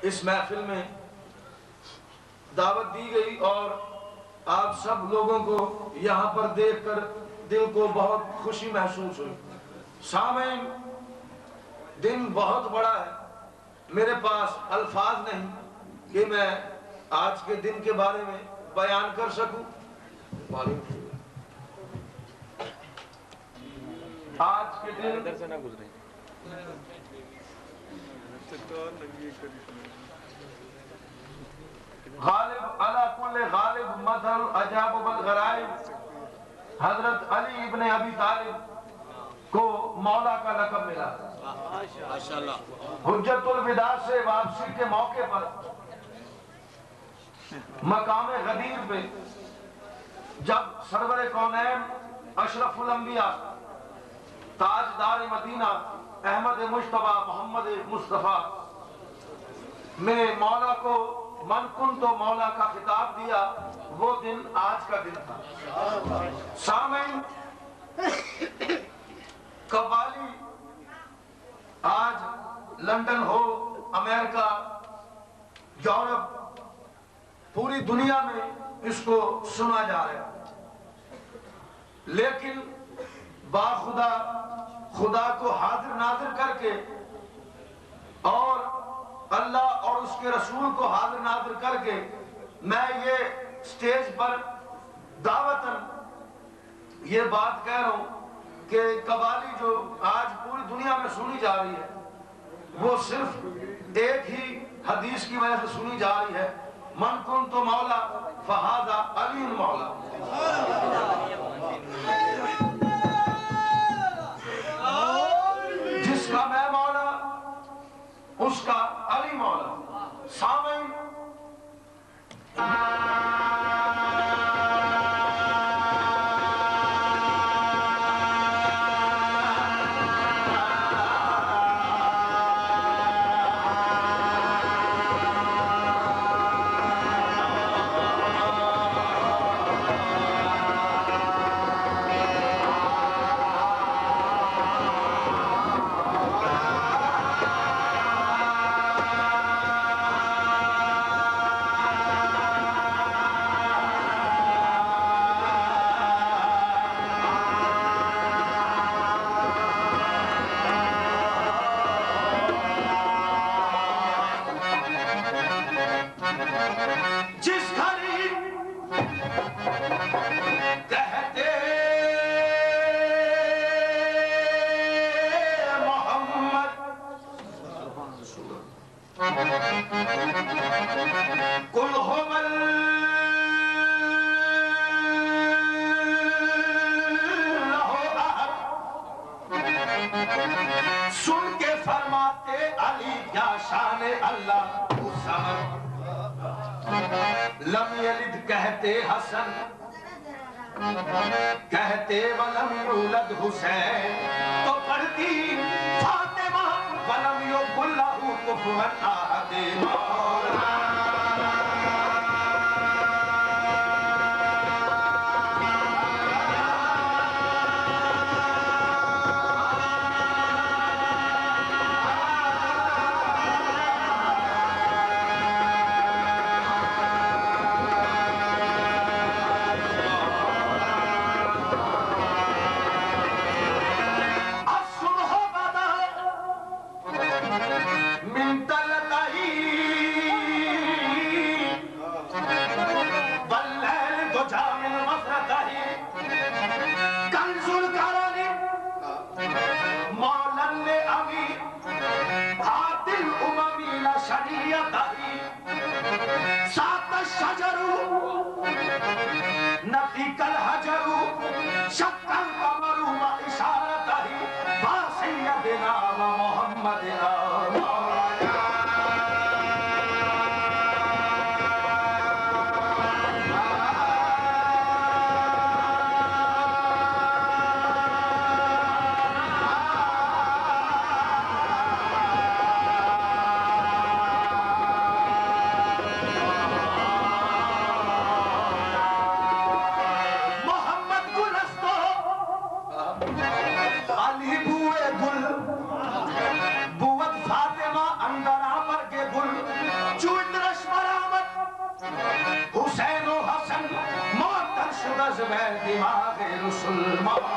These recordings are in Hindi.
इस महफिल में दावत दी गई और आप सब लोगों को यहाँ पर देखकर दिल को बहुत खुशी महसूस हुई। सामईन, दिन बहुत बड़ा है, मेरे पास अल्फाज नहीं कि मैं आज के दिन के बारे में बयान कर सकूं। आज के दिन इधर से ना गुजरे। गालिब अला कुल्ले गालिब मदल अजाब वल गराइब हजरत अली इब्न अबी तालिब को मौला का लक़ब मिला। माशाअल्लाह। हुज्जतुल विदा से वापसी के मौके पर मकाम गदीर पे जब सरवरे कौनैन अशरफुल अंबिया ताजदार मदीना अहमद मुश्तबा मोहम्मद मुस्तफा में मौला को मन कुन तो मौला का खिताब दिया, वो दिन आज का दिन था। सामईन, कव्वाली आज लंदन हो, अमेरिका, यूरोप, पूरी दुनिया में इसको सुना जा रहा है, लेकिन बाखुदा खुदा को हाजिर नाजिर करके और अल्लाह और उसके रसूल को हाजिर नाजिर करके मैं ये स्टेज पर दावतन ये बात कह रहा हूं कि कव्वाली जो आज पूरी दुनिया में सुनी जा रही है वो सिर्फ एक ही हदीस की वजह से सुनी जा रही है, मन कुन तो मौला फहाजा अली मौला। जिसका मैं मौला उसका अली मौला। सामईन, सुन के फरमाते अली क्या शान अल्लाह लम यलिद कहते हसन, कहते वलम यूलद हुसैन, तो पढ़ती फातिमा वलम युकुल्लहु कुफुवन अहद। जज्बे दिमाग रसूल मौला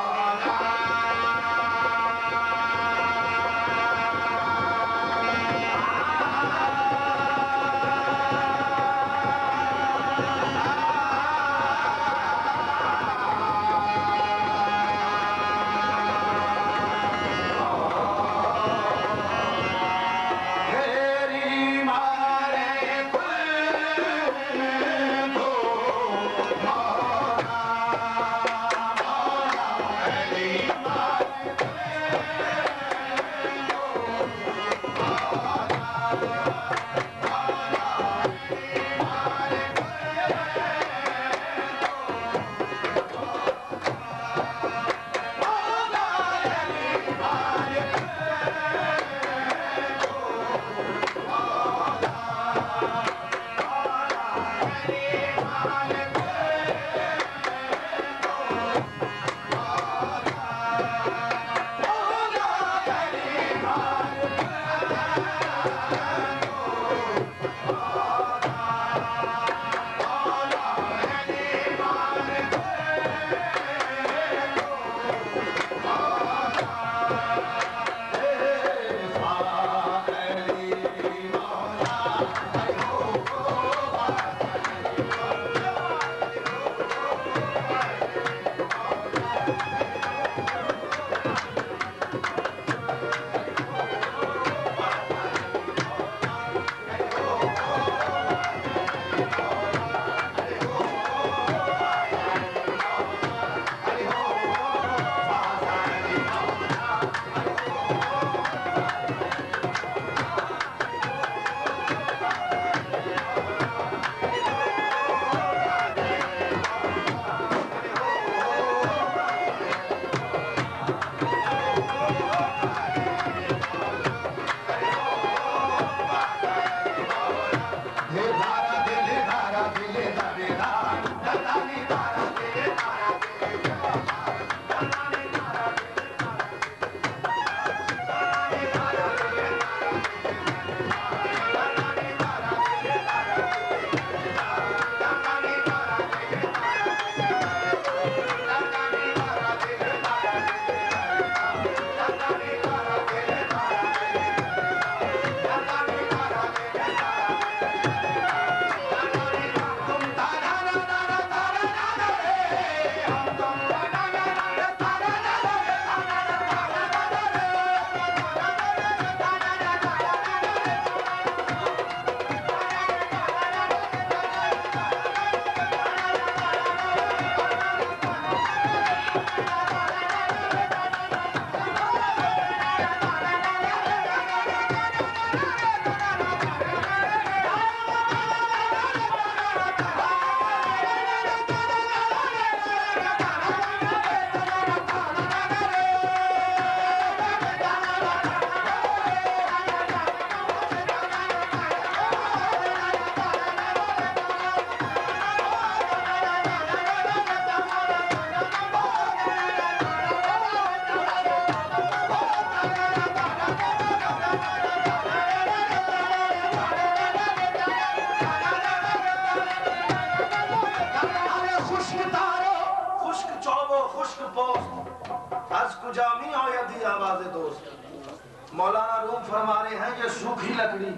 मौलाना रूम फरमा रहे हैं ये सूखी लकड़ी,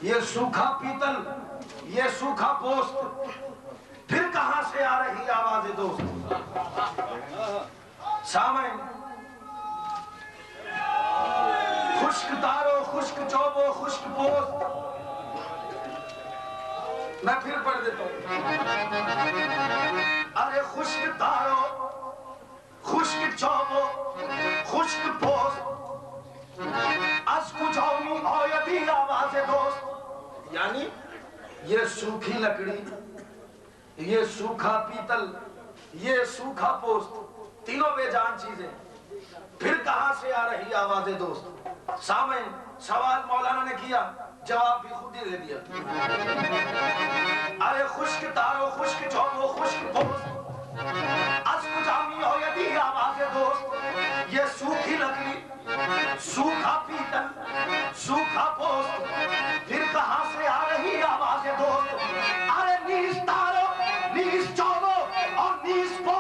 ये सूखा पीतल, ये सूखा पोस्त, फिर कहां से आ रही आवाज दोस्त। सामईन, खुश्क तारो, खुश्क चौबो, खुश्क पोस्त। मैं फिर पढ़ देता हूं। अरे खुश्क तारो, खुश्क चौबो, खुश्क पोस्त, आवाज़ दोस्त। यानी ये सूखी लकड़ी, ये सूखा पीतल, ये सूखा पोस्त, तीनों बेजान चीजें, फिर कहां से आ रही आवाज़ें दोस्त। सामईन, सवाल मौलाना ने किया, जवाब भी खुद ही दे दिया। अरे खुश्क तारो, खुश्क चौबो, खुश्क पोस्त, अज़्क जामी हो यदि आवाज़ें दोस्त। ये सूखी लकड़ी, सूखा पीतल, सूखा पोस्त, फिर कहां से आ रही आवाज़ें दोस्त। अरे नीस तारो, नीस चौबो और नीस पोस्त।